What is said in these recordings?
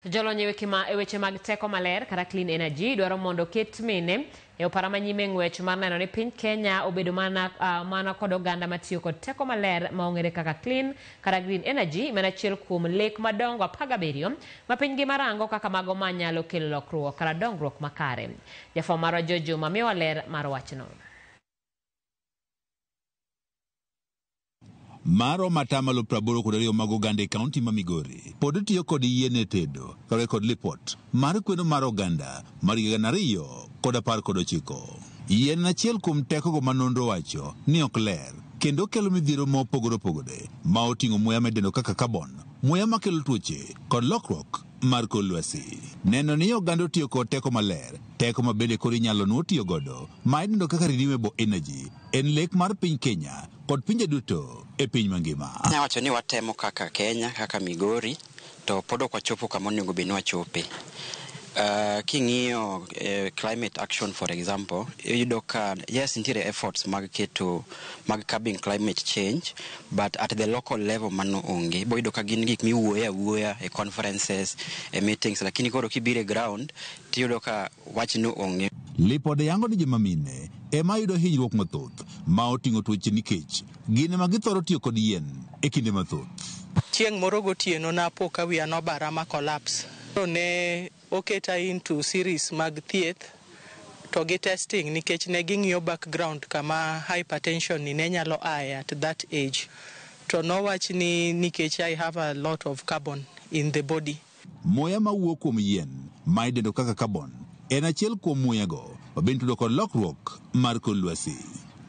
Jolony e weche mag teko maler kata clean energy dwaro mondo ket mine e opara manyime ng'wech mar neno ni piny Kenya obedo mana kod oganda matiyo kod teko maler maong'ere kaka clean kata green energy mana achiel kuom lek madongo 17 ma piny ngima rango kaka mago manyalo kelo lokruok kata dongruok makare. Jafwambo marwa Jojo mamiyowa ler mar wachno. Maro matamalo 82 mag oganda e kaunti ma Migori pod tiyo kod yien e tedo kod kod lipot mar kweno mar oganda mar 2019. Yien achiel kuom tekogo ma nonro wacho ni ok ler kendo kelo midhiero mopogore opogore ma oting'o muya medeno kaka carbon, muya makelo tuoche kod lokruok mar kor lwasi. Neno ni oganda tiyo kod teko maler, teko ma bende koro inyalo nuo tiyo godo ma idendo kaka renewable energy, en lek mar piny Kenya kod pinje duto e piny mangima. Wacho ni watemo kaka Kenya, kaka Migori, to pod ok wachopo kama onego bed ni wachope. King'iyo climate action for example, iyudo ka yes nitiere efforts mag curbing climate change, but at the local level mano onge. Iyudo ka gin gik miwuoye awuoya e conferences, e meetings, lakini koro kibire ground tiyudo ka wachno onge. Lipode yango ni joma mine ema yudo hinyruok mathoth ma oting'o tuoche nikech gin ema githoro tiyo kod yien e kinde mathoth. Chieng' moro gotieno napo ka wiya nobara ma collapse. Ne oketa into series mag thieth to gi testing nikech ne ging'iyo background kama hypertension ni ne nyalo aye at that age. To nowach ni nikech I have a lot of carbon in the body. Muya mawuok kuom yien ma idendo kaka carbon en achiel kuom muyago ma bende tudo kod lokruok mar kor lwasi.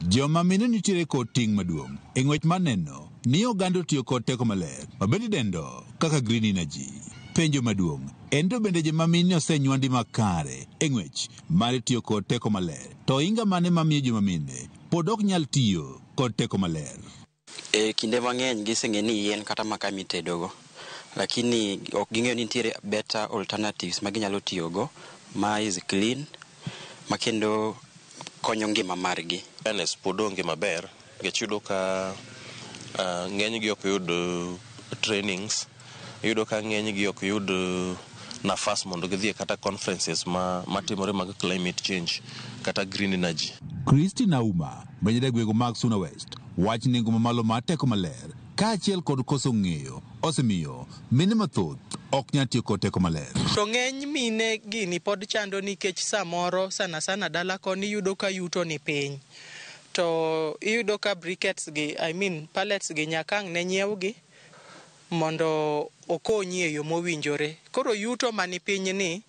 Joma mine nitiere kod ting' maduong' e ng'wech mar neno ni oganda tiyo kod teko maler ma bende dendo kaka green energy. Penjo maduong' en to bende joma mine osenywandi makare e ng'wech mar tiyo kod teko maler, to inga mane mamiyo joma mine pod ok nyal tiyo kod teko maler. Kinde mang'eny giseng'e ni yien kata makaa mitedogo, lakini ok ging'eyo ni nitiere better alternatives ma ginyalo tiyogo ma is clean ma kendo konyo ngima margi. Awareness pod onge maber nikech yudo ka ng'enygi ok yud trainings, yudo ka ng'enygi ok yud nafas mondo gidhi kata conferences matimore mag climate change kata green energy. Christine Auma bende gwego mag Suna West wach nengo mamalo mar teko maler kaachiel kod koso ng'eyo osemiyo mine mathoth ok nyal tiyo kod teko maler. To ng'eny mine gini pod chando nikech samoro sana dala koni yudo ka yuto ni piny. To iyudo ka briquettes gi, pallets gi nyakang' ne nyiewgi mondo okonyi e yo mowinjore. Koro yuto mani piny ni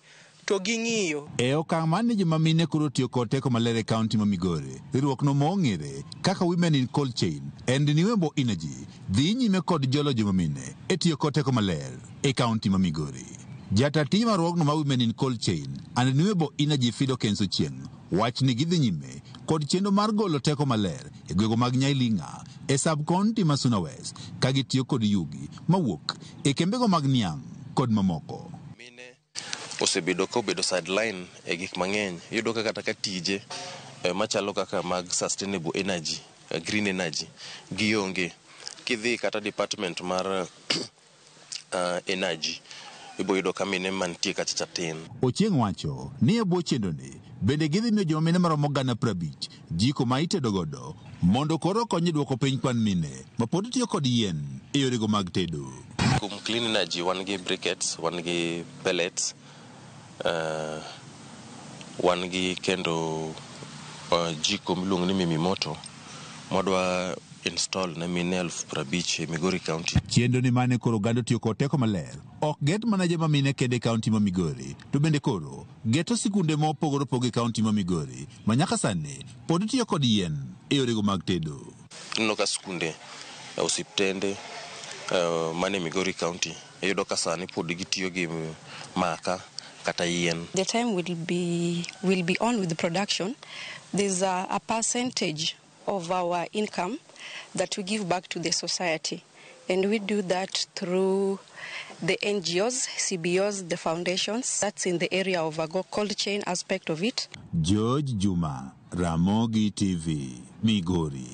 to ging'iyo. E okang' mane joma mine koro tiyo kod teko maler e kaunti ma Migori, riwruokno mong'ere kaka Women in Cold Chain and Renewable Energy dhi nyime kod jolo joma mine e tiyo kod teko maler e kaunti ma Migori. Jata tij riwruokno ma Women in Cold Chain and Renewable Energy Fido Kenso Chieng' wach ni gidhi nyime kod chenro mar golo teko maler e gwego mag Nyailinga e sub-county ma Suna West ka gitiyo kod yugi mawuok e kembego mag Niang' kod mamoko. Osebedo sideline e gik mang'eny, yudo ka kata ka tije machalo kaka mag sustainable energy, green energy gionge. Kidhi kata department mar energy ibo yudo ka mine mantie kacha tin. Ochieng' wacho ni e bwo chendoni bende gidhi miyo joma mine maromo 50,000 jiko ma itedo godo mondo koro konyi duoko piny kwan mine ma pod tiyo kod yien e yorego mag tedo. Kuom clean energy wan gi briquettes, wan gi pellets, wan gi kendo jiko miluongo ni Mimi Moto modwa install na mine 50,000 e Migori County. Chiendo ni mane koro oganda tiyo kod teko maler ok get mana joma mine kende kaunti ma Migori, to bende koro geto sikunde mopogore opogore e kaunti ma Migori ma nyaka sani pod tiyo kod yien e yorego mag tedo. Inno ka sikunde, osiptende mane Migori County iyudo ka sani pod gitiyo gi makaa kata yien. The time will be on with the production. There's a percentage of our income that we give back to the society, and we do that through the NGOs, CBOs, the foundations. That's in the area of a cold chain aspect of it. George Juma, Ramogi TV, Migori.